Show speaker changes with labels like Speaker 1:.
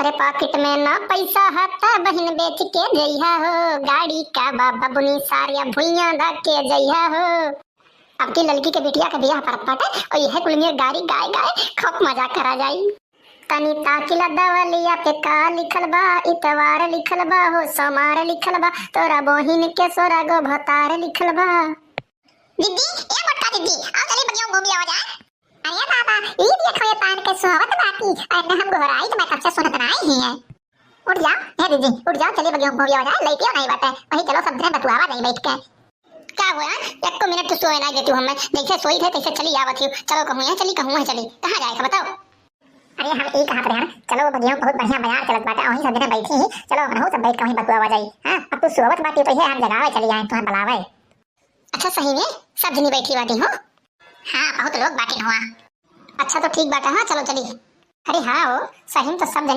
Speaker 1: तेरे पॉकेट में ना पैसा हता बहन बेच के जइहा हो, गाड़ी का बाबा बुनी सारिया भुइया दा के जइहा हो। अब की लड़की के बिटिया के बियाह परत बाटे और यह कुलमियर गाड़ी गाय गाय खूब मजा करा जाई। तनी ताकिला दवलिया पे का लिखल बा, इतवार लिखल बा हो सोमार लिखल बा, तोरा बहिन के सोरा गो भतार लिखल बा। दीदी ए मोटका दीदी आओ चले बगियों घूम आवा जाए। अरे बाबा ई देखो ये पान के सोवत बाकी और हम गोहराई तो मैं कब से सुनत नहीं है। उठ जा हे दीदी उठ जा, चले बगियों घूम आवा जाए। लइकियो नहीं बाटे वही चलो सब दिन बतुआवा नहीं बैठ के। क्या हुआ एक को मिनट तो सोए ना देती हूं मैं, जैसे सोई थे तैसे चली आवत हूं। चलो कहूं है चली कहूं है चली, कहां जाए बताओ। अरे हम एक कहां पर यार, चलो बगियों बहुत बढ़िया बयार चलत बाटे वही सब दिन बैठी ही। चलो रहू सब बैठ के वहीं बतुआवा जाई। हां अब तू सोवत बाकी तो ये हम जगावे चली आए तुम्हें बुलावे। अच्छा सही में सब जनी बैठी बाटी हो? हाँ बहुत लोग बाटी हुआ। अच्छा तो ठीक बाटा हाँ चलो चली। अरे हाँ हो सही में तो सब जनी